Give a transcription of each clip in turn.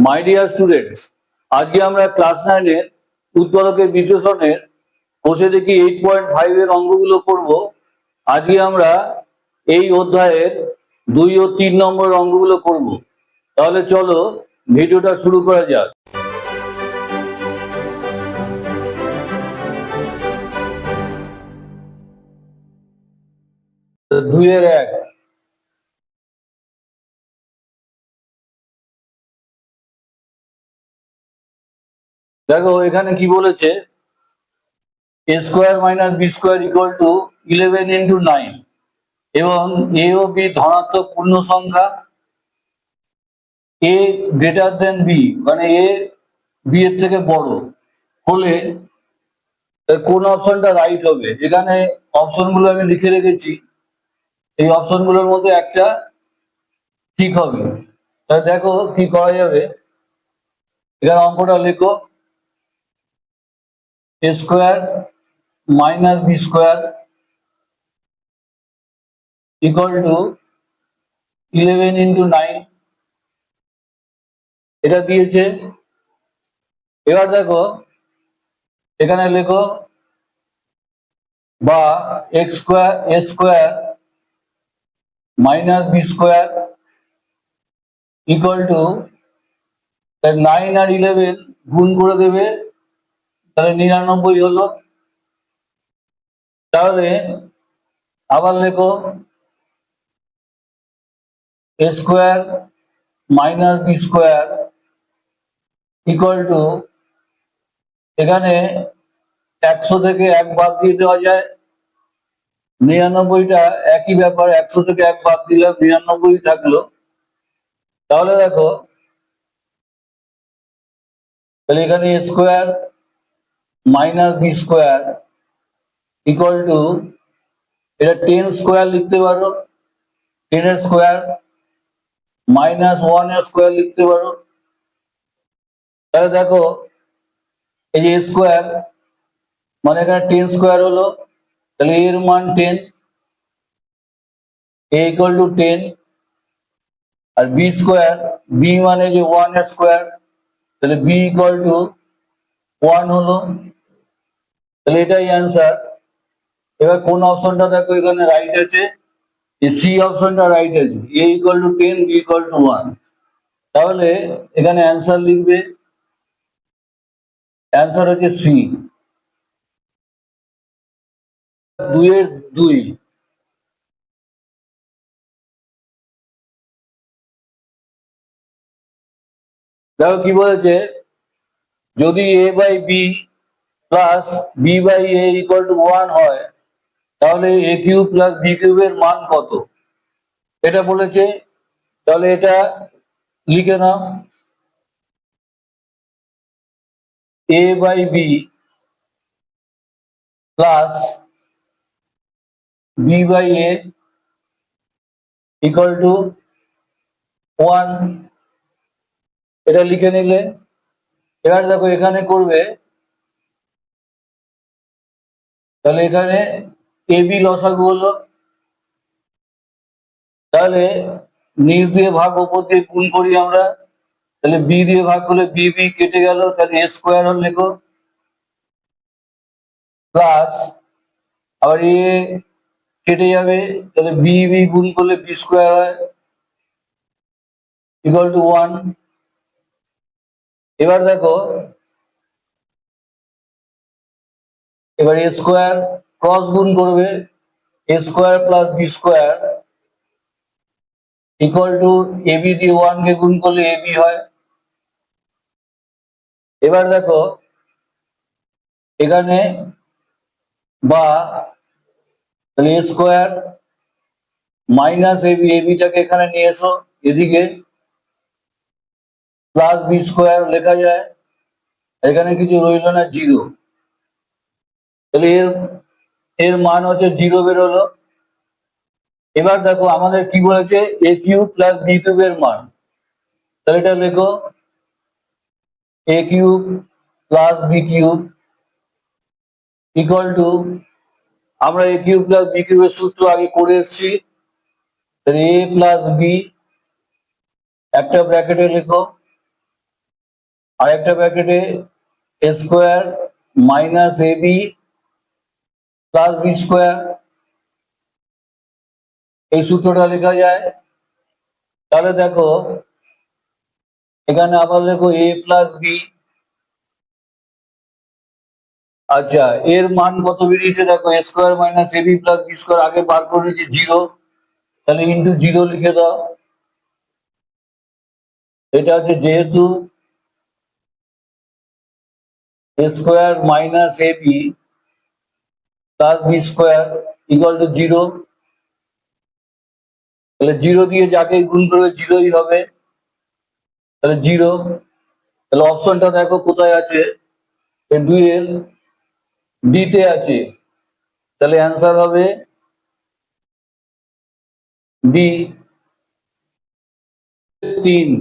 My dear students, আজকে আমরা class 9-এর উৎপাদকের বিশ্লেষণের বসে দেখি 8.5 এর অঙ্কগুলো করব। আজকে আমরা এই অধ্যায়ের 2 ও 3 নম্বর অঙ্কগুলো করব। তাহলে চলো ভিডিওটা শুরু করা যাক। 2-এর 1, দেখো এখানে কি বলেছে, a square minus B square equal to 11 into 9 এবং এ ও বি ধনাত্মক পূর্ণ সংখ্যা, এ গ্রেটার দেন বি মানে এ বি এর থেকে বড় হলে কোন অপশনটা রাইট হবে। এখানে অপশনগুলো আমি লিখে রেখেছি, এই অপশনগুলোর মধ্যে একটা ঠিক হবে। তাহলে দেখো কি করা যাবে। এখানে অঙ্কটা লেখো, a square minus B square equal to 11 into 9, এটা দিয়েছে। এবার দেখো এখানে লেখো বা x square a square minus B square equal to 9 আর 11 গুণ করে দেবে, তাহলে 99 হলো। তাহলে আবার লেখো a square minus B square equal to, এখানে 100 থেকে 1 বাদ দিয়ে দেওয়া যায়, 99টা একই ব্যাপার, 100 থেকে 1 বাদ দিলাম 99 থাকলো। তাহলে দেখো তাহলে এখানে a square minus B square equal to, এটা 10 স্কোয়ার লিখতে পারো, 10 এর স্কোয়ার মাইনাস 1 এর স্কোয়ার লিখতে পারো। তাহলে দেখো এই যে স্কোয়ার মানে এখানে 10 স্কোয়ার হলো, তাহলে এর মান 10, এ ইকুয়াল টু 10। আর বি স্কোয়ার, বি মানে যে 1 এর স্কোয়ার, তাহলে বি ইকুয়াল টু 1 হলো। তাহলে এটাই অ্যান্সার। এবার কোন অপশনটা দেখো এখানে রাইট আছে, সি অপশনটা রাইট আছে, a equal to 10, b equal to 1। তাহলে এখানে অ্যান্সার লিখবে, অ্যান্সার হচ্ছে সি। 2-এর 2, দেখো কি বলেছে, যদি a by b plus b by a equal to 1 হয়, তাহলে এ কিউব প্লাস বি কিউবের মান কত, এটা বলেছে। তাহলে এটা লিখে নাও, a by b plus b by a equal to 1, এটা লিখে নিলে। এবার দেখো এখানে করবে, তাহলে এখানে এ বি লসাগু হলো, তাহলে নিচ দিয়ে ভাগ উপর দিয়ে গুণ করি আমরা, তাহলে বি দিয়ে ভাগ করলে বি বি কেটে গেল, তাহলে এ স্কোয়ার হল লেখো প্লাস, আবার এ কেটে যাবে, তাহলে বি বি গুণ করলে বি স্কোয়ার হয় ইকুয়াল টু 1। এবার দেখো এবার এ স্কোয়ার ক্রস গুণ করবে, a square plus B square equal to a b দিয়ে 1 কে গুণ করলে এ বি হয়। এবার দেখো এখানে বা, তাহলে এ স্কোয়ার মাইনাস এ বি, এ বিটাকে এখানে নিয়ে এসো এদিকে, প্লাস বি স্কোয়ার লেখা যায়, এখানে কিছু রইল না, 0। তাহলে এর মান হচ্ছে 0 বেরোলো। এবার দেখো আমাদের কি বলেছে, এ কিউব প্লাস বি কিউবের মান, তাহলে এটা লেখো a cube plus B cube equal to, আমরা এ কিউব প্লাস বি কিউবের সূত্র আগে করে এসেছি, তাহলে এ প্লাস বি একটা ব্র্যাকেটে লেখো আর একটা ব্র্যাকেটে এ square minus a b plus B square, এই সূত্রটা লেখা যায়। তাহলে দেখো এখানে আবার লেখো এ প্লাস বি। আচ্ছা, এর মান কত বেরিয়েছে দেখো, এ square minus a b plus B square, আগে বার করে নিয়েছি 0, তাহলে ইন্টু 0 লিখে দাও। এটা হচ্ছে যেহেতু a square minus a b plus B square equal to 0, তাহলে 0 দিয়ে যাকে গুণ করবে 0ই হবে, তাহলে 0। তাহলে অপশনটা দেখো কোথায় আছে, এই 2 এর ডি তে আছে, তাহলে অ্যান্সার হবে ডি 3।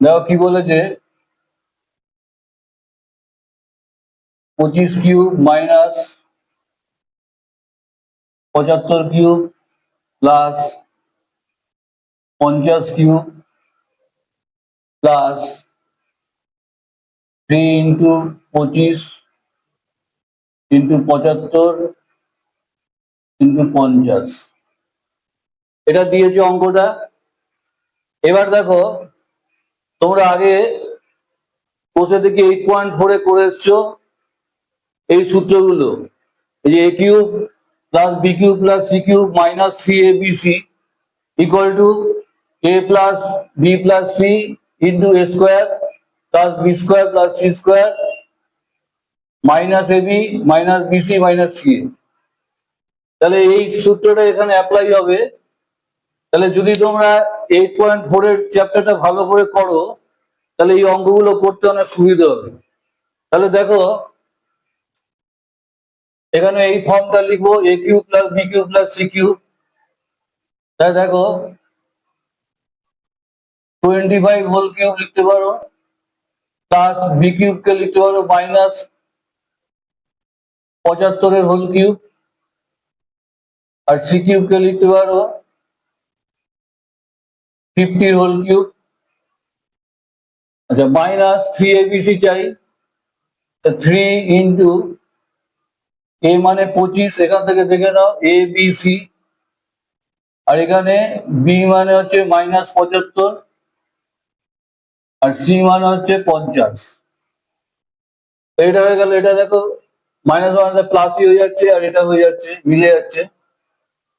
দেখো কি বলেছে, 25 cube minus 75 cube plus 50 cube plus 3 into 25 into 75 into 50, এটা দিয়েছে অঙ্কটা। এবার দেখো তোমরা আগে কোষে থেকে 8.4 করে এসছো এই সূত্রগুলো, এই যে a cube plus B cube plus C cube minus 3abc equal to a plus B plus c into A square plus B square plus C square minus AB minus BC minus c. তাহলে এই সূত্রটা এখানে apply হবে। তাহলে যদি তোমরা 8.4 এর চ্যাপ্টারটা ভালো করে করো, তাহলে এই অঙ্কগুলো করতে অনেক সুবিধা হবে। তাহলে দেখো এখানে এই ফর্মটা লিখবো, a cube plus B cube plus C cube. তাহলে দেখো 25 হোল কিউব লিখতে পারো, প্লাস বি কিউব কে লিখতে পারো মাইনাস 75 এর হোল কিউব, আর সি কিউব কে লিখতে পারো 50 এর হোল কিউব। আচ্ছা, মাইনাস 3abc চাই, 3 ইন্টু এ মানে 25, এখান থেকে দেখে নাও এ বি সি, আর এখানে বি মানে হচ্ছে মাইনাস 75 আর সি মানে হচ্ছে 50। এটা হয়ে গেল। এটা দেখো মাইনাস মাইনাস প্লাসই হয়ে যাচ্ছে, আর এটা হয়ে যাচ্ছে, মিলে যাচ্ছে।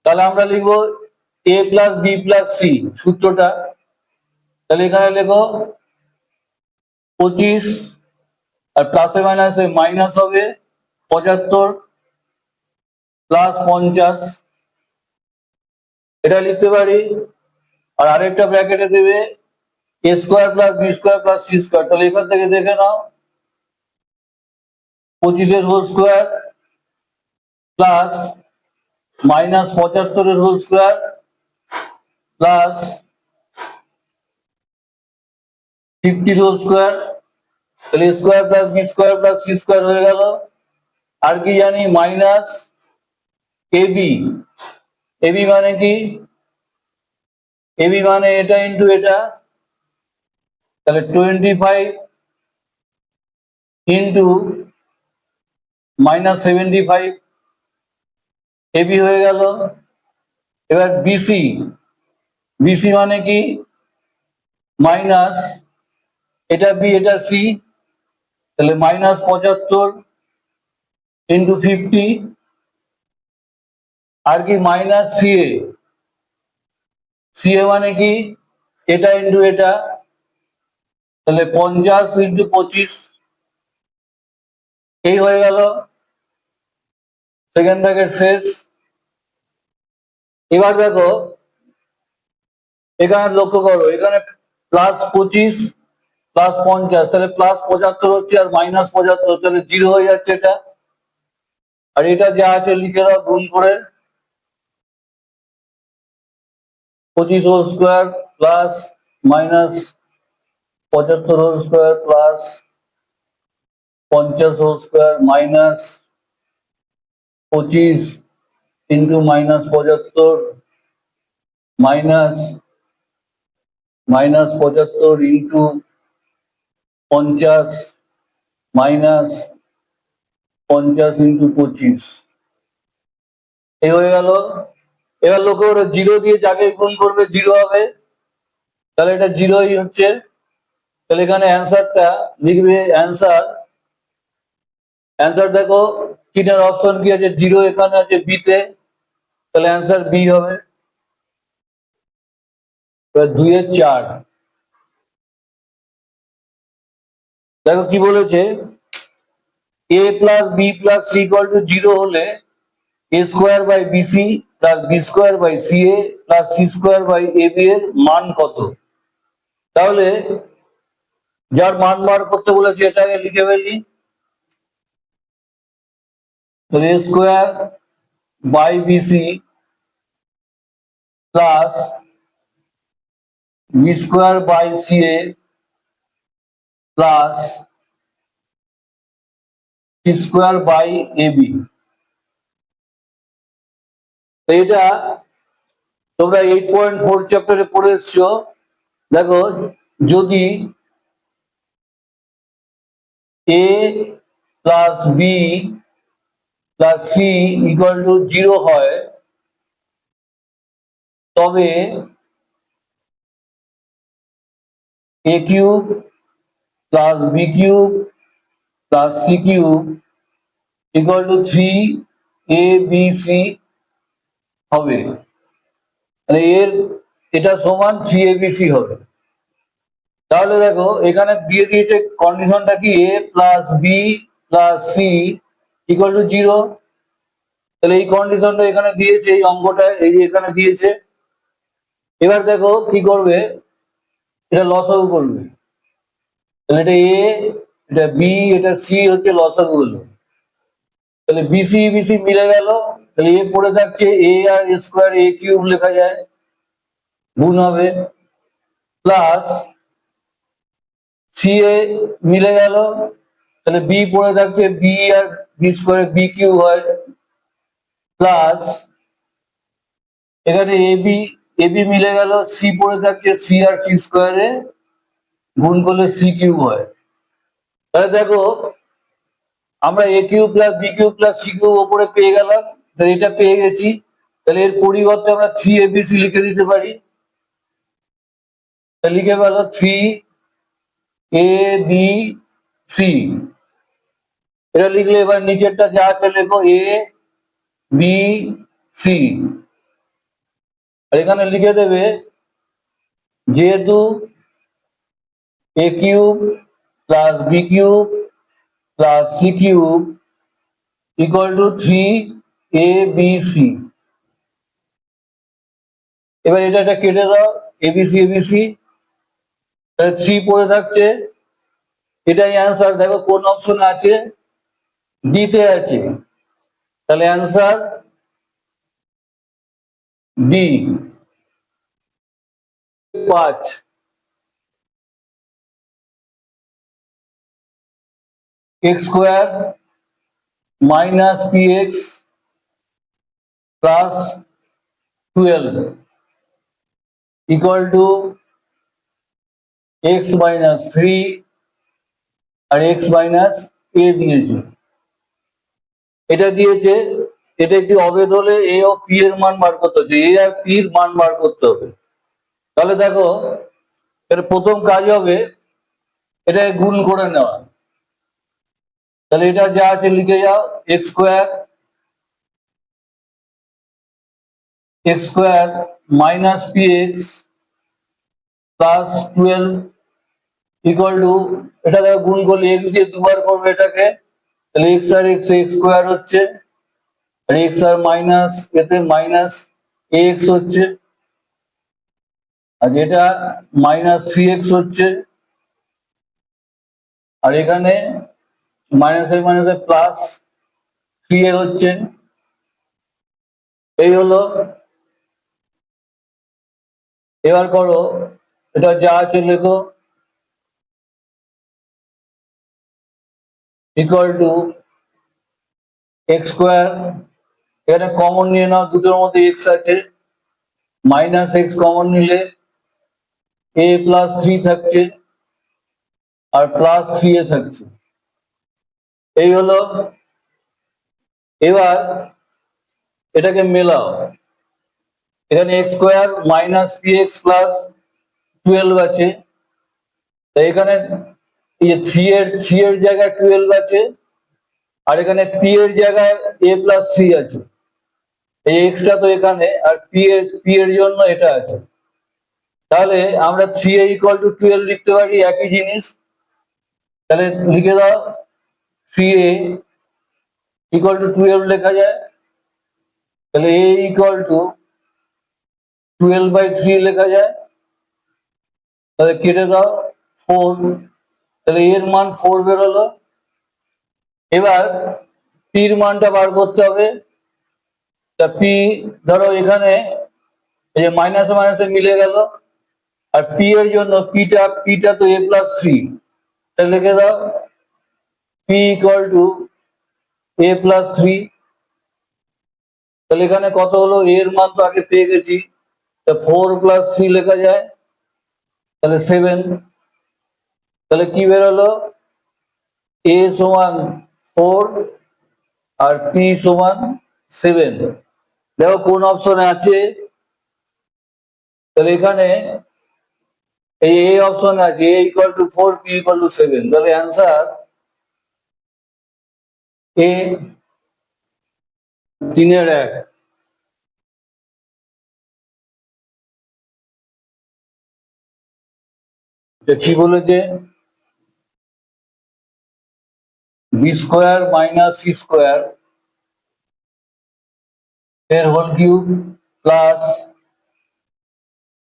তাহলে আমরা লিখবো এ প্লাস বি প্লাস সি সূত্রটা। তাহলে এখানে লেখো 25, আর প্লাসে মাইনাসে মাইনাস হবে 75 প্লাস 50, এটা লিখতে পারি। আর আরেকটা ব্র্যাকেটে দেবে a square plus B square plus C square. তাহলে এখান থেকে দেখে নাও 25 এর হোল স্কোয়ার প্লাস মাইনাস 75 এর whole square plus 50 whole square. তাহলে square plus B square plus C square হয়ে গেল। আর কি জানি, মাইনাস এবি। এবি মানে কি, এবি মানে এটা ইন্টু এটা, তাহলে 25 ইন্টু মাইনাস 75 এবি হয়ে গেল। এবার বিসি, বিসি মানে কি, মাইনাস এটা বি এটা সি, তাহলে মাইনাস 75 ইন্টু 50, আর কি মাইনাস সিএ। সিএ মানে কি, এটা ইন্টু এটা, তাহলে 50 ইন্টু 25, এই হয়ে গেল। সেকেন্ড ব্র্যাকেট শেষ। এবার দেখো এখানে লক্ষ্য করো, এখানে প্লাস 25 প্লাস 50, তাহলে প্লাস 75 হচ্ছে আর মাইনাস 75, তাহলে 0 হয়ে যাচ্ছে এটা। আর এটা যা আছে লিখে দাও গুণ করে, 25 whole square plus minus 75 whole square plus 50 whole square minus 25 into minus 75 minus 75 into 50 minus 50 into 25 এই হয়ে গেল। এবার লক্ষ্য করে জিরো দিয়ে যাকে গুণ করবে জিরো হবে, তাহলে এটা জিরোই হচ্ছে। তাহলে এখানে অ্যান্সারটা লিখবে, অ্যান্সার দেখো তিনের অপশন কি আছে, জিরো এখানে আছে বি তে, তাহলে অ্যান্সার বি হবে। এবার 2-4 দেখো কি বলেছে, a plus B plus C equal to zero হলে a square by BC plus B square by C A plus C square by A B এর মান কত। তাহলে যার মান বার করতে বলেছে এটাকে লিখে ফেলি, a square by BC plus B square by C A plus C square by A B. এটা তোমরা 8.4 চ্যাপ্টারে পড়ে এসছো। দেখো যদি a plus B plus C equal to zero হয়, তবে a cube plus B cube plus C cube equal to 3abc হবে। মানে এটা সমান 3abc হবে। তাহলে দেখো এখানে দিয়ে দিয়েছে কন্ডিশনটা কি, a plus B plus C equal to zero. তাহলে এই কন্ডিশনটা এখানে দিয়েছে, এই অঙ্কটা এই যে এখানে দিয়েছে। এবার দেখো কি করবে, এটা লসাগু করবে। তাহলে এটা এ, এটা বি, এটা সি হচ্ছে লসাগু হলো। তাহলে বিসি বিসি মিলে গেল, তাহলে এ পড়ে থাকছে এ আর এ স্কোয়ার এ কিউব লেখা যায়, গুণ হবে, প্লাস সি এ মিলে গেল, তাহলে বি পড়ে থাকছে বি আর বি স্কোয়ার বি কিউব হয়, প্লাস এখানে এবি এবি মিলে গেল, সি পড়ে থাকছে সি আর সি স্কোয়ারে গুণ করলে সি কিউব হয়। তাহলে দেখো আমরা a cube plus B cube plus C cube ওপরে পেয়ে গেলাম, তাহলে এটা পেয়ে গেছি। তাহলে এর পরিবর্তে আমরা 3abc লিখে দিতে পারি। লিখে গেল 3abc। এটা লিখলে এবার নিচেরটা যা আছে লেখো এ বি সি। আর এখানে লিখে দেবে যেহেতু a cube plus B cube plus C cube equal to 3abc। এবার এটা কেটে দাও, এবিসি এবিসি, তাহলে 3 পড়ে থাকছে, এটাই অ্যান্সার। দেখো কোন অপশন আছে, ডি তে আছে, তাহলে answer D. 5 x square minus p x plus 12 equal to x minus 3 আর এক্স মাইনাস এ দিয়েছে। এটা দিয়েছে, এটা একটি অভেদ হলে এ ও পি এর মান বার করতে হবে, এ আর পি এর মান বার করতে হবে। তাহলে দেখো এর প্রথম কাজ হবে এটা গুণ করে নেওয়া। তাহলে এটা যা আছে লিখে যাও, x square minus p x plus 12 equal to, এটা দেখো গুণ করলে এক্স দিয়ে দুবার করবে এটাকে, তাহলে এক্স আর এক্স এক্স স্কোয়ার হচ্ছে, আর এক্স আর মাইনাস এতে মাইনাস এক্স হচ্ছে, আর এটা মাইনাস 3x হচ্ছে, আর এখানে মাইনাসে প্লাস 3a হচ্ছে। এই হলো। এবার করো এটা যা আছে লেখো ইকুয়াল টু এক্স স্কোয়ার, এখানে কমন নিয়ে নাও, দুটোর মধ্যে এক্স আছে, মাইনাস এক্স কমন নিলে এ প্লাস থ্রি থাকছে আর প্লাস থ্রি এ থাকছে, এই হলো। এবার এটাকে মেলাও, এখানে x square minus p x plus 12 আছে, তাই এখানে থ্রি এর জায়গায় 12 আছে, আর এখানে পি এর জায়গায় এ প্লাস থ্রি আছে, এই এক্সটা তো এখানে, আর পি এর জন্য এটা আছে। তাহলে আমরা 3a ইকুয়াল টু 12 লিখতে পারি, একই জিনিস। তাহলে লিখে দাও 3a ইকুয়াল টু 12 লেখা যায়, তাহলে a ইকুয়াল টু 12/3 লেখা যায়, তাহলে কেটে দাও 4, তাহলে এর মান 4 বেরোলো। এবার পির মানটা বার করতে হবে, তা পি ধরো এখানে এই যে মাইনাসে মাইনাসে মিলে গেল, আর পি এর জন্য পিটা তো এ প্লাস থ্রি, তাহলে লিখে দাও P equal to a plus three. তাহলে এখানে কত হলো, এর মান তো আগে পেয়ে গেছি, তা 4+3 লেখা যায়, তাহলে 7। তাহলে কি বেরোলো, এ সমান 4 আর পি সমান 7। দেখো কোন অপশনে আছে, তাহলে এখানে এই এ অপশনে আছে, a equal to 4, p equal to 7, তাহলে অ্যান্সার এ 3-এর 1। কি বলেছে, b square minus c square এর whole cube plus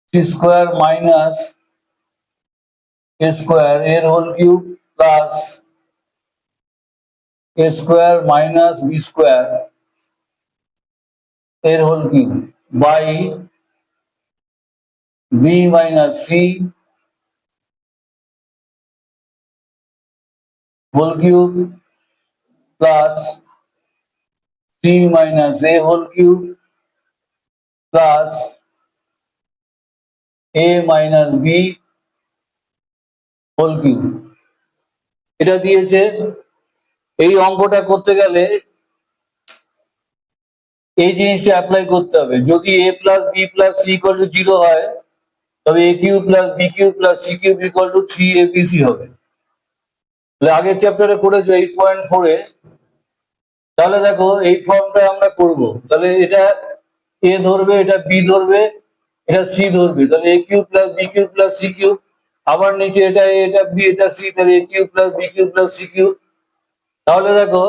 C square minus a square এর whole cube plus a square minus B square এর whole cube by b minus c whole cube plus c minus a whole cube plus a minus b whole cube. এটা দিয়েছে। এই অঙ্কটা করতে গেলে এই জিনিসটা অ্যাপ্লাই করতে হবে, যদি a plus B plus C equal to 0 হয়, তবে a cube plus B cube plus C cube equal to 3abc হবে। তাহলে আগের চ্যাপ্টারে করেছো 8.4 এ, তাহলে দেখো এই ফর্মটা আমরা করব। তাহলে এটা এ ধরবে, এটা বি ধরবে, এটা সি ধরবে, তাহলে a cube plus B cube plus C cube, আবার নিচে এটা এ, এটা বি, এটা সি, তাহলে a cube plus B cube plus C cube. তাহলে দেখো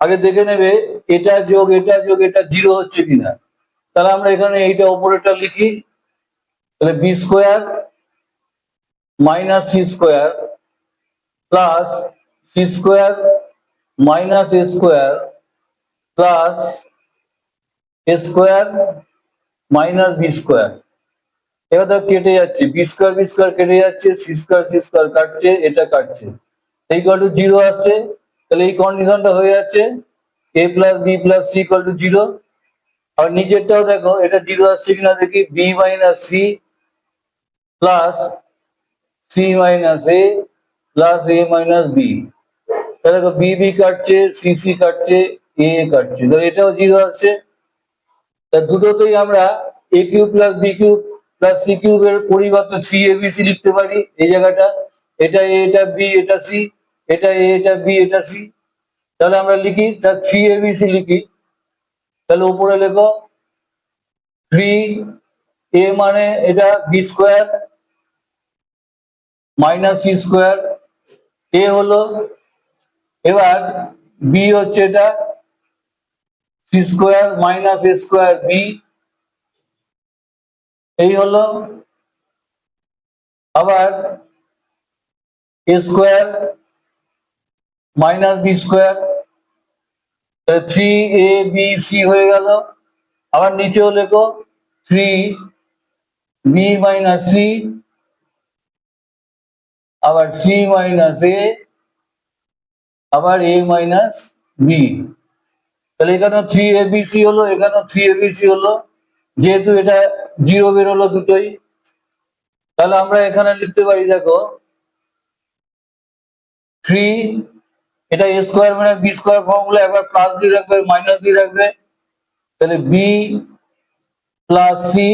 আগে দেখে নেবে এটা যোগ এটা যোগ এটা 0 হচ্ছে কিনা। তাহলে আমরা এখানে এইটা ওপরেটা লিখি, তাহলে b square minus c square plus C square minus a square plus a square minus B square. এবার তো কেটে যাচ্ছে, বি স্কোয়ার কেটে যাচ্ছে, সি স্কোয়ার কাটছে, এটা কাটছে, ইকুয়াল টু 0 আসছে। তাহলে এই কন্ডিশনটা হয়ে যাচ্ছে a plus B plus C equal to 0। আর নিচেরটাও দেখো এটা 0 আসছে কিনা দেখি, b minus c plus c minus a plus a minus b. তাহলে দেখো বি বি কাটছে, সি সি কাটছে, এ কাটছে, তো এটাও 0 আসছে। তা দুটোতেই আমরা a cube plus B cube plus c কিউবের পরিবর্তে 3abc লিখতে পারি এই জায়গাটা। এটা এ, এটা বি, এটা সি, এটা এ, এটা বি, এটা সি। তাহলে আমরা লিখি, তা 3abc লিখি। তাহলে উপরে লেখো 3a মানে এটা b square minus c square, a হলো, এবার বি হচ্ছে এটা c square minus a square b, এই হলো। আবার a square minus B square, 3abc হয়ে গেল। আবার নিচেও লেখো 3b মাইনাস সি, আবার সি মাইনাস এ, আবার এ মাইনাস বি। তাহলে এখানে 3abc হলো, এখানেও 3abc হলো, যেহেতু এটা জিরো বেরোলো দুটোই, তাহলে আমরা এখানে লিখতে পারি, দেখো 3, এটা a স্কোয়ার মানে বি স্কোয়ার ফর্মুলা, একবার প্লাস দিয়ে রাখবে মাইনাস দিয়ে রাখবে, তাহলে বি প্লাস সি,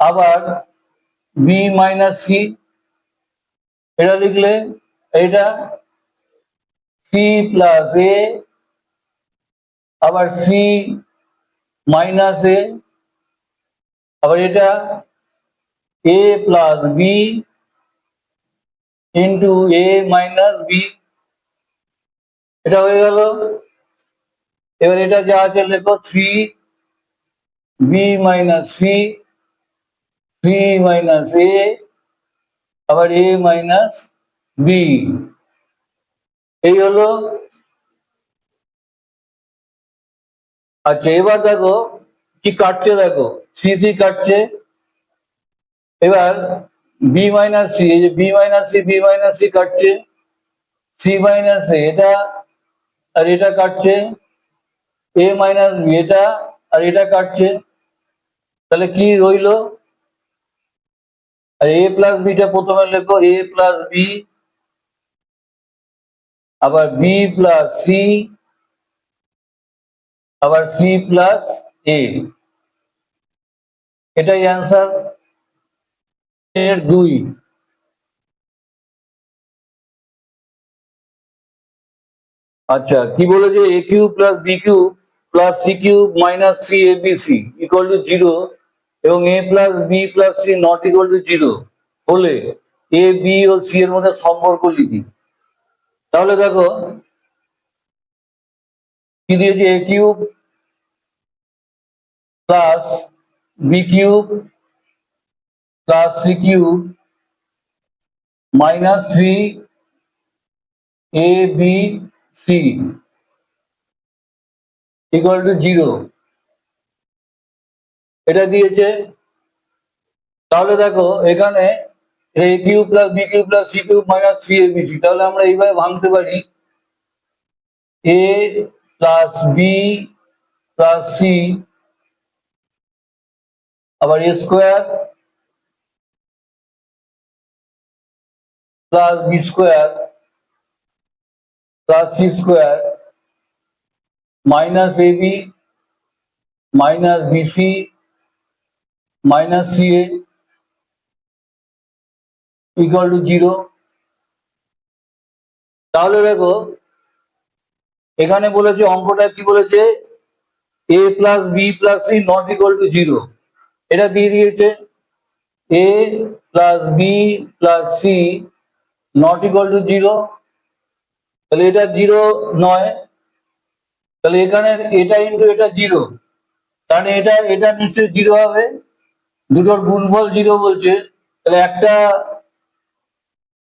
আবার বি মাইনাস সি, এটা লিখলে এটা সি প্লাস এ, আবার সি মাইনাস এ, আবার এটা a plus b into a minus b, এটা হয়ে গেল। এবার এটা যা আছে লেখো 3 b minus c, c minus a, আবার এ মাইনাস বি, এই হলো। আচ্ছা, এবার দেখো কি কাটছে, দেখো সি কাটছে। এবার বি মাইনাস সি, এই যে বি মাইনাস সি কাটছে, সি মাইনাস এ এটা আর এটা কাটছে, এ মাইনাস বি এটা আর এটা কাটছে, তাহলে কি রইলো? আর এ প্লাস বিটা প্রথমে লেখো, এ প্লাস বি, আবার বি প্লাস সি, আবার সি প্লাস এ, এটাই অ্যান্সার এর 2। আচ্ছা, কি বলেছে? A cube plus B cube plus C cube minus 3abc equal to 0 এবং a plus B plus c not equal to 0 হলে এ বি ও সি এর মধ্যে সম্পর্ক লিখি। তাহলে দেখো কি দিয়েছে, a cube plus B cube plus C cube minus 3abc equal to 0, এটা দিয়েছে। তাহলে দেখো এখানে a cube plus B cube plus C cube minus 3abc, তাহলে আমরা এইভাবে ভাঙতে পারি, a plus B plus c, আবার a square plus B square plus C square minus AB minus BC minus C A equal to 0। তাহলে দেখো এখানে বলেছে, অঙ্কটা কি বলেছে, a plus B plus c not equal to 0, এটা দিয়ে দিয়েছে। A plus B plus c not equal to 0, তাহলে এটা 0 নয়, তাহলে এখানে এটা ইন্টু এটা 0, তাহলে এটা এটা নিশ্চয়ই 0 হবে, দুটোর গুণফল 0 বলছে, তাহলে একটা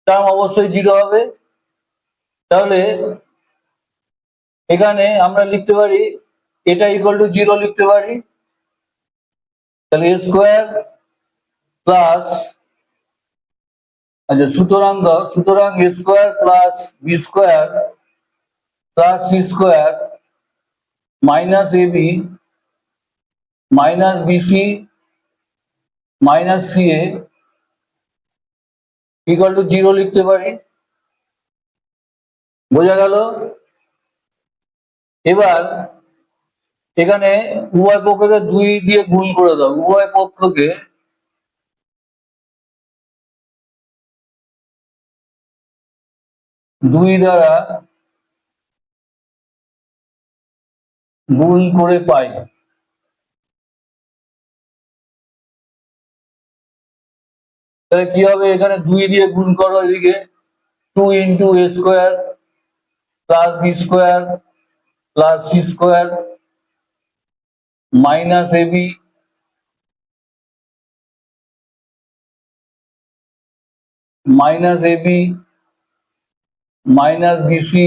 টার্ম অবশ্যই 0 হবে। তাহলে এখানে আমরা লিখতে পারি এটা ইকুয়াল টু 0 লিখতে পারি, তাহলে এ স্কোয়ার প্লাস, আচ্ছা সুতরাং a square plus B square plus C square minus AB minus BC minus C A equal to 0 লিখতে পারি। বোঝা গেল? এবার এখানে উভয় পক্ষকে 2 দিয়ে গুণ করে দাও, উভয় পক্ষকে 2 দ্বারা গুণ করে পাই। তাহলে কি হবে, এখানে 2 দিয়ে গুণ করো, এদিকে 2 into A square plus B square plus C square minus AB minus BC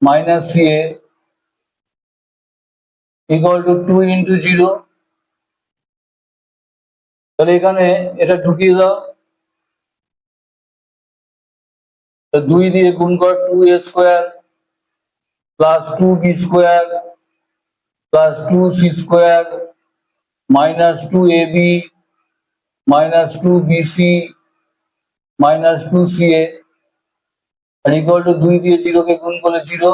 minus C A equal to 2 into 0। তাহলে এখানে এটা ঢুকিয়ে দাও, 2 দিয়ে গুণ কর, 2a square plus 2b square plus 2c² minus 2ab minus 2bc minus 2ca আর equal to 2 দিয়ে 0 কে গুণ করলে 0।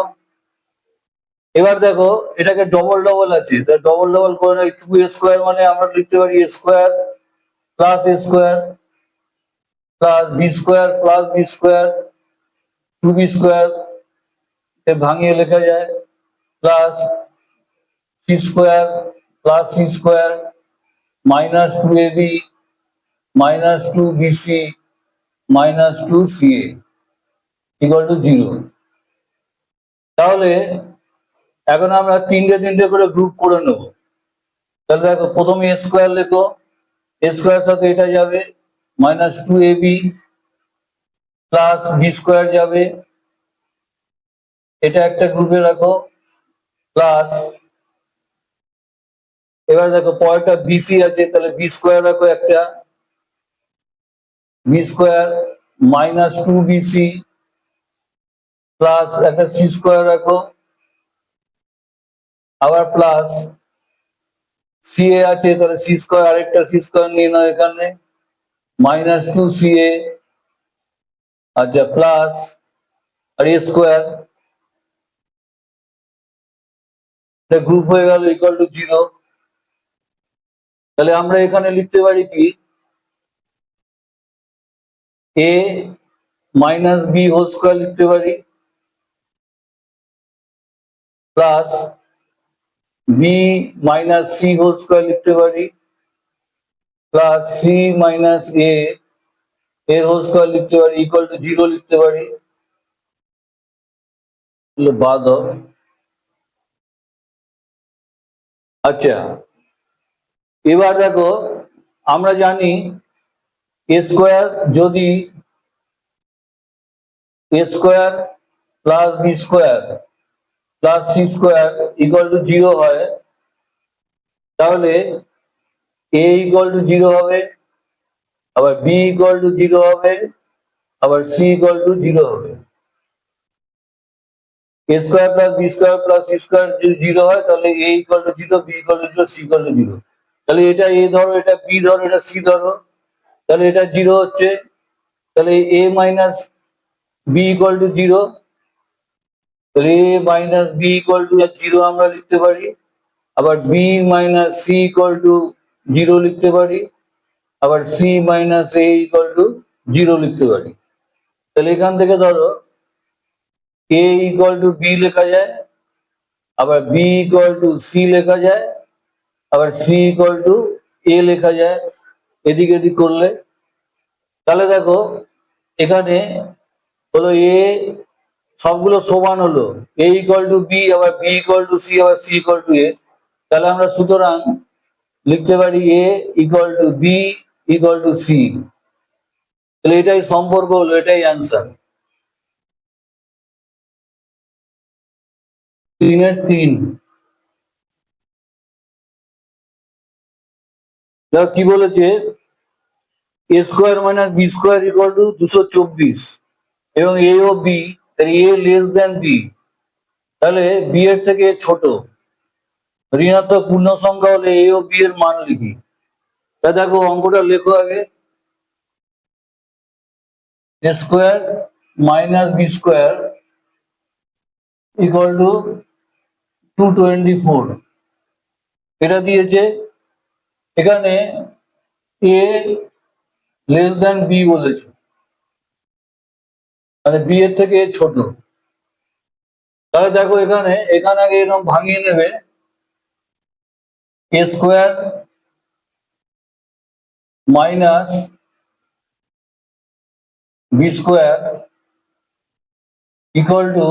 এবার দেখো এটাকে ডবল ডবল আছে, ডবল ডবল করে না, 2a² মানে আমরা লিখতে পারি a² plus a² plus b² plus b² 2b² ভাঙিয়ে লেখা যায় plus c² plus c² minus 2ab minus 2bc minus 2ca equal to 0। তাহলে এখন আমরা তিনটে তিনটে করে গ্রুপ করে নেব। তাহলে দেখো প্রথমে a² লেখো, a² সাথে এটা যাবে মাইনাস 2ab প্লাস b² যাবে, এটা একটা গ্রুপে রাখো প্লাস, এবার দেখো পরেরটা বিসি আছে, তাহলে b² রাখো একটা, b² মাইনাস 2bc প্লাস একটা c² রাখো, আবার প্লাস ca আছে, তাহলে c² আরেকটা c² নিয়ে নাও এখানে মাইনাস 2ca, আচ্ছা প্লাস আর a² গ্রুপ হয়ে গেল ইকুয়াল টু 0। তাহলে আমরা এখানে লিখতে পারি কি a মাইনাস b হোল² লিখতে পারি প্লাস b মাইনাস c হোল² লিখতে পারি প্লাস c মাইনাস a এর হোল² লিখতে পারি ইকুয়াল টু 0 লিখতে পারি। বাদ। আচ্ছা এবার দেখো আমরা জানি a² যদি a² plus b² plus c² equal to 0 হয়, তাহলে a ইকুয়াল টু 0 হবে, আবার b ইকুয়াল টু 0 হবে, আবার c ইকুয়াল টু 0 হবে। a² plus b² plus c² যদি 0 হয় তাহলে a equal to 0, b equal to 0, c equal to 0। তাহলে এটা a ধরো, এটা b ধরো, এটা c ধরো, তাহলে এটা 0 হচ্ছে, তাহলে a minus b equal to 0, তাহলে a minus b equal to 0 আমরা লিখতে পারি, আবার b minus c equal to 0 লিখতে পারি, আবার c minus a equal to 0 লিখতে পারি। তাহলে এখান থেকে ধরো a ইকুয়াল টু b লেখা যায়, আবার b ইকুয়াল টু c লেখা যায়, আবার c ইকুয়াল টু a লেখা যায় এদিক এদিক করলে। তাহলে দেখো এখানে হলো a সবগুলো সমান হলো, a ইকুয়াল টু b, আবার b ইকুয়াল টু c, আবার c ইকুয়াল টু a। তাহলে আমরা সুতরাং লিখতে পারি a equal two b equal to c। তাহলে এটাই সম্পর্ক হলো, এটাই অ্যান্সার। 3-এর 3 কি বলেছে, a² minus b² equal to 224 এবং a ও b, a less than b, তাহলে b এর থেকে ছোট, ঋণাত্মক পূর্ণ সংখ্যা হলে a ও b এর মান লিখি। তা দেখো অঙ্কটা লেখো আগে, a² minus b² equal to 224, এটা দিয়েছে, এখানে a লেস দেন b বলেছে, তাহলে b এর থেকে ছোট। তাহলে দেখো এখানে এখানে আগে এরকম ভাঙিয়ে নেবে, a² minus b² equal to,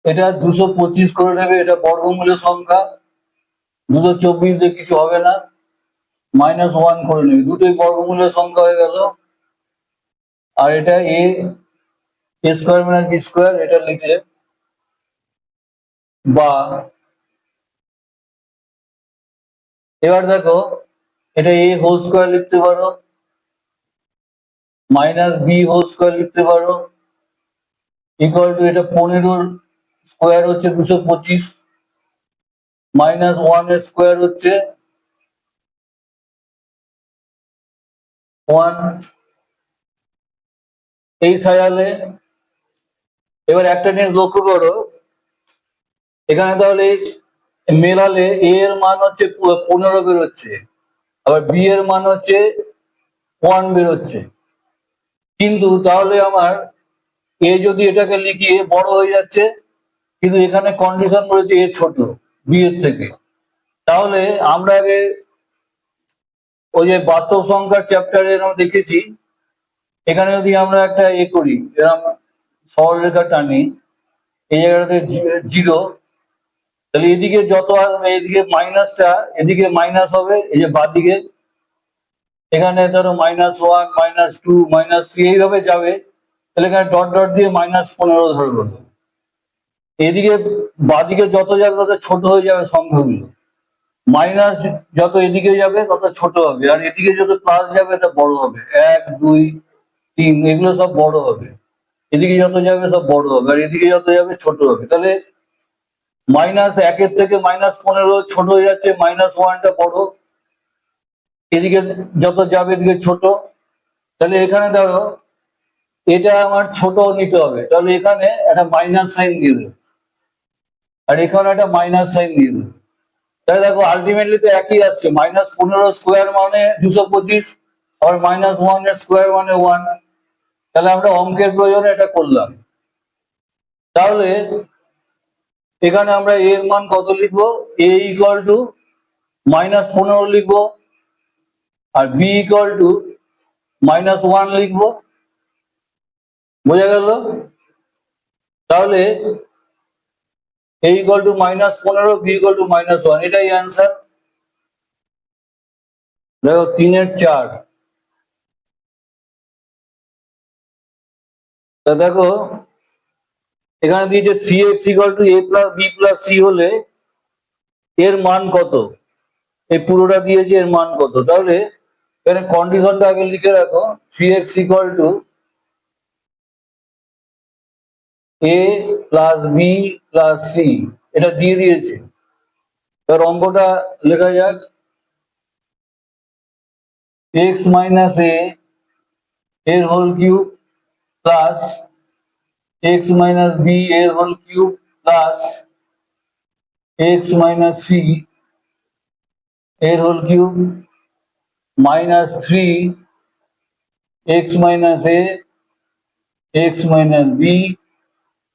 এটা 225 করে নেবে, এটা বর্গমূলের সংখ্যা, 224 দিয়ে কিছু হবে না, -1 করে নেবে, দুটোই বর্গমূলের সংখ্যা হয়ে গেল। আর এটা a² মাইনাস b² এটা লিখলে, বা এবার দেখো এটা a হোল² লিখতে পারো, মাইনাস b হোল² লিখতে পারো, ইকুয়াল টু এটা 15 স্কোয়ার হচ্ছে 225, মাইনাস ওয়ান এর স্কোয়ার হচ্ছে 1, এই সাজালে এবার একটা জিনিস লক্ষ্য করো, এখানে তাহলে মেলালে এ এর মান হচ্ছে 15 বেরোচ্ছে, আবার বি এর মান হচ্ছে 1 বেরোচ্ছে, কিন্তু তাহলে আমার এ যদি এটাকে লিখি এ বড় হয়ে যাচ্ছে, কিন্তু এখানে কন্ডিশন রয়েছে এ ছোট বি এর থেকে। তাহলে আমরা আগে ওই যে বাস্তব সংখ্যার চ্যাপ্টারে আমরা দেখেছি, এখানে যদি আমরা একটা করি এরকম সরলরেখা টানি, এই জায়গাটাতে 0, তাহলে এদিকে যত আসবে এদিকে মাইনাসটা এদিকে মাইনাস হবে, এই যে বাঁ দিকে এখানে ধরো -1, -2, -3 এইভাবে যাবে, তাহলে এখানে ডট ডট দিয়ে -15 ধরবো। এদিকে বাঁদিকে যত যাবে তত ছোট হয়ে যাবে সংখ্যাগুলো, মাইনাস যত এদিকে যাবে তত ছোট হবে, আর এদিকে যত প্লাস যাবে এটা বড় হবে, 1, 2, 3 এগুলো সব বড় হবে, এদিকে যত যাবে সব বড় হবে, আর এদিকে যত যাবে ছোট হবে। তাহলে -1 থেকে -15 ছোট হয়ে যাচ্ছে, -1টা বড়, এদিকে যত যাবে এদিকে ছোট। তাহলে এখানে ধরো এটা আমার ছোট নিতে হবে, তাহলে এখানে একটা মাইনাস সাইন দিয়ে দেবে, আর এখানে একটা মাইনাস সাইন দিয়ে দেবে। তাহলে দেখো আলটিমেটলি তো একই আসছে, -15 স্কোয়ার মানে 225, আর -1 এর স্কোয়ার মানে 1। তাহলে আমরা অঙ্কের প্রয়োজনে এটা করলাম। তাহলে এখানে আমরা এর মান কত লিখবো, a ইকুয়াল টু -15 লিখবো, আর b ইকুয়াল টু -1 লিখবো। বোঝা গেল? তাহলে a equal two -15, b equal to -1, এটাই অ্যান্সার। দেখো 3 এর 4। তা দেখো এখানে দিয়েছে 3x equal to a plus b plus c হলে এর মান কত, এই পুরোটা দিয়েছে এর মান কত। তাহলে এখানে কন্ডিশনটা আগে লিখে রাখো, 3x equal to a plus b plus c, এটা দিয়ে দিয়েছে। এবার অঙ্কটা লেখা যাক, x মাইনাস a এর whole cube plus x minus b এর whole cube plus x minus c এর whole cube minus 3 x minus a x minus b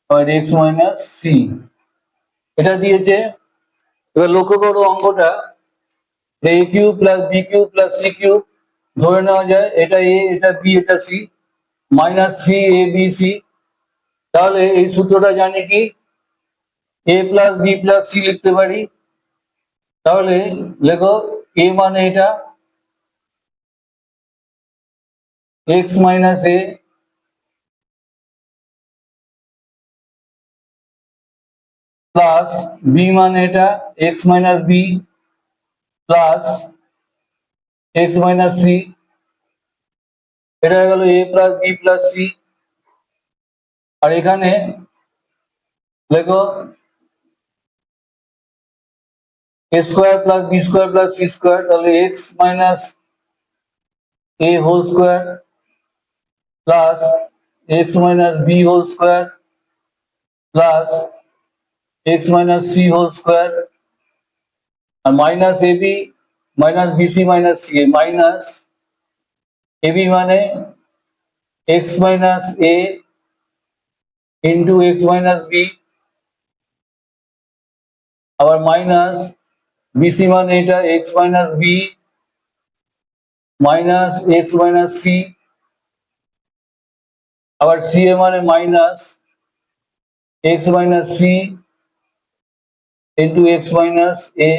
আর x মাইনাস c, এটা দিয়েছে। এবার লক্ষ্য করো অঙ্কটা, a cube plus b cube plus c cube ধরে নেওয়া যায়, এটা a এটা b এটা c, -3abc। তাহলে এই সূত্রটা জানি কি, a plus b plus c লিখতে পারি। তাহলে লেখো a মানে এটা x minus a plus b মানে এটা x minus b plus x minus c, এটা হয়ে গেল a plus b plus c। আর এখানে লেখো a square plus b square plus c square, তাহলে x minus a whole square plus x minus b whole square plus x minus c whole square, আর minus ab minus bc minus c, minus ab মানে x minus a into x minus b, আবার minus bc মানে এটা x minus b minus x minus c, আবার c এ মানে minus x minus c into x minus a,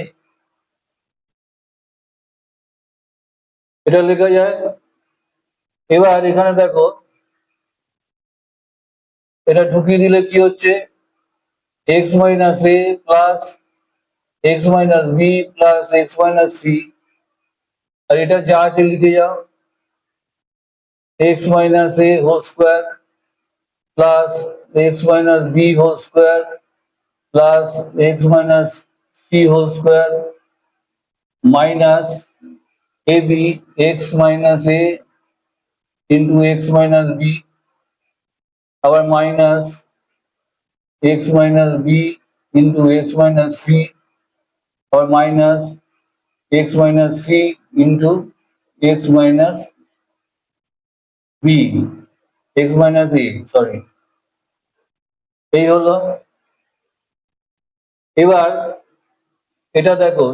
এটা লেখা যায়। এবার এখানে দেখো এটা ঢুকিয়ে দিলে কি হচ্ছে, x minus a plus x minus b plus x minus c, আর এটা যা আছে লিখে যাও, x minus a whole square plus x minus b whole square plus x minus c whole square minus ab x minus a into x minus b আবার minus x minus b into x minus c আবার minus x minus c into x minus b x minus a sorry এই হলো। এবার এটা দেখো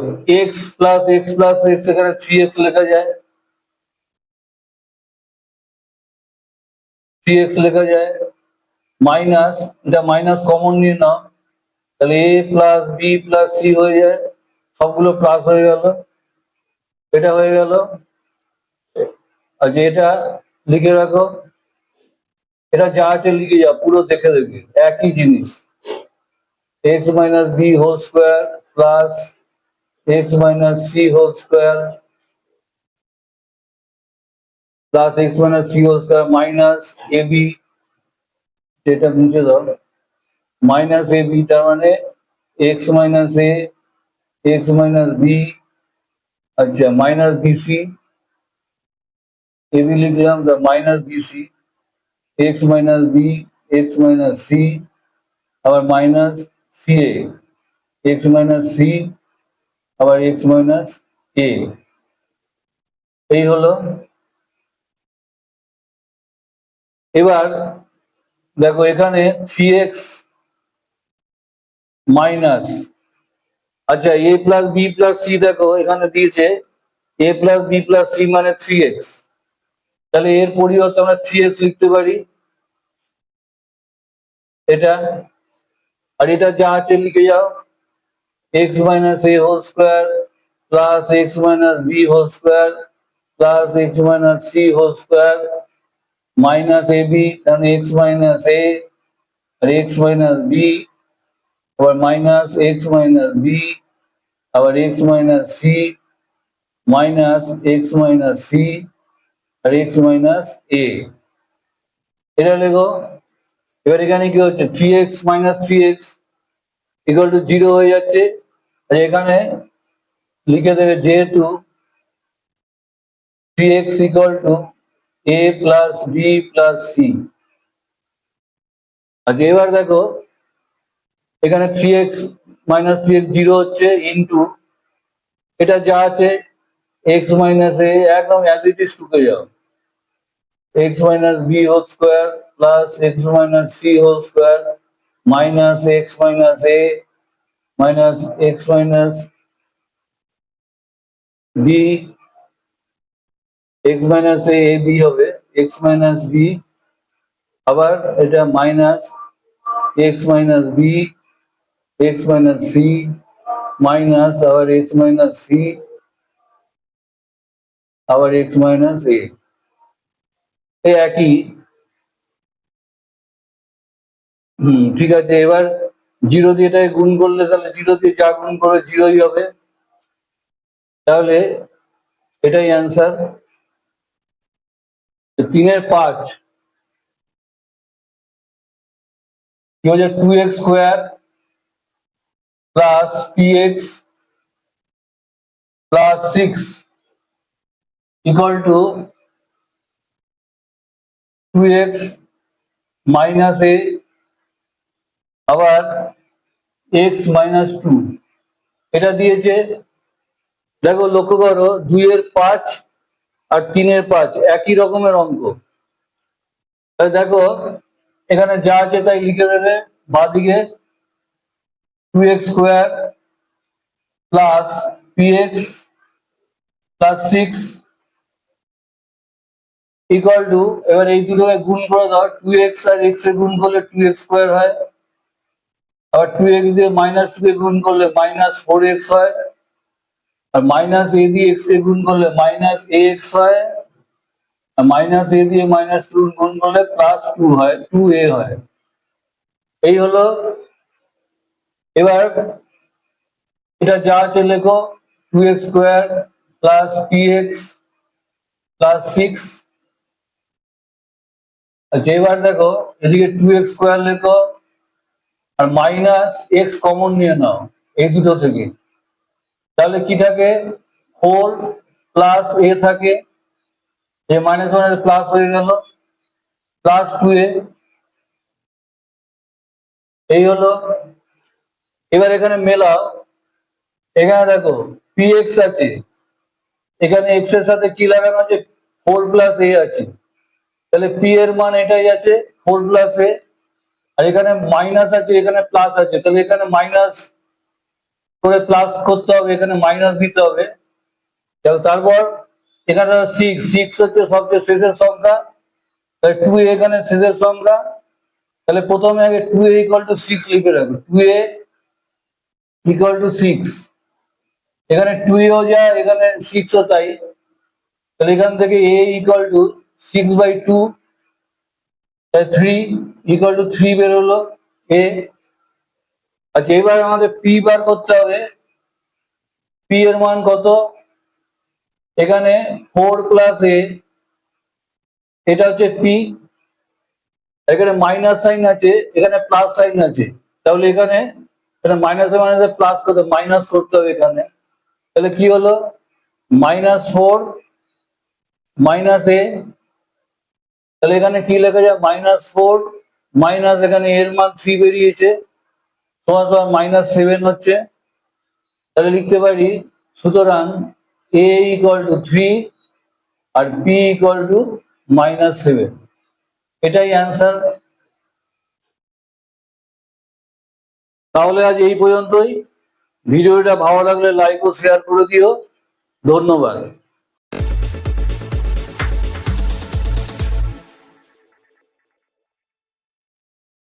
x plus x plus x এখানে 3x লেখা যায়, 3x লেখা যায় মাইনাস এটা মাইনাস কমন নিয়ে নাও তাহলে a plus B plus C হয়ে যায়, সবগুলো প্লাস হয়ে গেল, এটা হয়ে গেল। আর যে এটা লিখে রাখো, এটা যা আছে লিখে যাও, পুরো দেখে দেখে একই জিনিস x minus b whole square plus x minus c whole square plus x minus c whole square minus ab যেটা মুছে দাও মাইনাস ab তার মানে x minus a x minus b আচ্ছা মাইনাস bc ab লিখলাম minus bc x minus b x minus c আবার minus ca x minus c আবার x minus a এই হলো। এবার দেখো এখানে 3x মাইনাস আচ্ছা a plus B plus C দেখো এখানে দিয়েছে a plus B plus C মানে 3x, তাহলে এর পরিবর্তে আমরা 3x লিখতে পারি এটা, আর এটা যা আছে লিখে যাও x minus a whole square plus x minus b whole square plus x minus c whole square minus ab তাহলে x minus a আর x minus b আবার মাইনাস x minus b আবার x minus c minus x minus c আর x minus a এটা লেখো। এবার এখানে কি হচ্ছে 3x minus 3x equal to 0 হয়ে যাচ্ছে, আর এখানে লিখে দেবে যেহেতু 3x equal to a plus b plus c। আচ্ছা এবার দেখো এখানে 3x minus 3x 0 হচ্ছে ইন্টু এটা যা আছে x minus a একদম অ্যাজ ইট ইজ টুকে যাও x minus b whole square plus x minus c whole square minus x minus a minus x minus b x minus a a b হবে x minus b আবার এটা minus x minus b x minus c minus আবার x minus c আবার x minus a এই একই। ঠিক আছে, এবার 0 দিয়ে এটাকে গুণ করলে তাহলে 0 দিয়ে যা গুণ করে 0ই হবে, তাহলে এটাই অ্যান্সার। 3-এর 5 কি হচ্ছে 2x square plus px plus 6 equal to 2x minus a আবার x মাইনাস 2 এটা দিয়েছে। দেখো লক্ষ্য করো 2-এর 5 আর 3-এর 5 একই রকমের অঙ্ক, তাহলে দেখো এখানে যা আছে তাই লিখে দেবে বাঁদিকে 2x square plus px plus 6 equal to এবার এই দুটোকে গুণ করে দাও 2x আর x এ গুণ করলে 2x স্কোয়ার হয়, আবার 2x দিয়ে মাইনাস 2 কে গুণ করলে মাইনাস 4x হয়, আর মাইনাস a দিয়ে x কে গুণ করলে মাইনাস ax হয়, আর মাইনাস a দিয়ে মাইনাস 2 গুণ করলে প্লাস 2 হয় 2a হয়। এই হলো। এবার এটা যা আছে লেখো 2x square plus px plus 6। আচ্ছা এবার দেখো এদিকে 2x স্কোয়ার লেখো আর মাইনাস x কমন নিয়ে নাও এই দুটো থেকে, তাহলে কি থাকে, 4 প্লাস এ থাকে, এ মাইনাস মাইনাস প্লাস হয়ে গেল, প্লাস 2a, এই হলো। এবার এখানে মেলাও, এখানে দেখো পি এক্স আছে, এখানে এক্স এর সাথে কি লাগানো আছে, 4 প্লাস এ আছে, তাহলে পি এর মান এটাই আছে 4 প্লাস এ, আর এখানে মাইনাস আছে এখানে প্লাস আছে, তাহলে এখানে মাইনাস করে প্লাস করতে হবে, এখানে মাইনাস দিতে হবে। তারপর এখানে 6, 6 হচ্ছে সবচেয়ে শেষের সংখ্যা, তাহলে 2 এখানে শেষের সংখ্যা, তাহলে প্রথমে আগে 2a ইকুয়াল টু 6 লিখে রাখবো, 2a ইকুয়াল টু 6, এখানে 2a যায়, এখানে 6 ও তাই, তাহলে এখান থেকে a ইকুয়াল টু 6/2, তাহলে 3 ইকুয়াল টু 3 বেরোলো a। আচ্ছা, এবার আমাদের p বার করতে হবে, p এর মান কত, এখানে 4 প্লাস এ, এটা হচ্ছে p, এখানে মাইনাস সাইন আছে, এখানে প্লাস সাইন আছে, তাহলে এখানে মাইনাসে মাইনাসে প্লাস করতে, মাইনাস করতে হবে এখানে, তাহলে কি হলো, -4 মাইনাস এ, তাহলে এখানে কি লেখা যায়, -4 মাইনাস এখানে এর মান 3 বেরিয়েছে, সমান সমান -7 হচ্ছে, তাহলে লিখতে পারি, সুতরাং a ইকুয়াল টু 3 আর p ইকুয়াল টু -7, এটাই অ্যান্সার। তাহলে আজ এই পর্যন্তই। ভিডিওটা ভালো লাগলে লাইক ও শেয়ার করে দিও। ধন্যবাদ।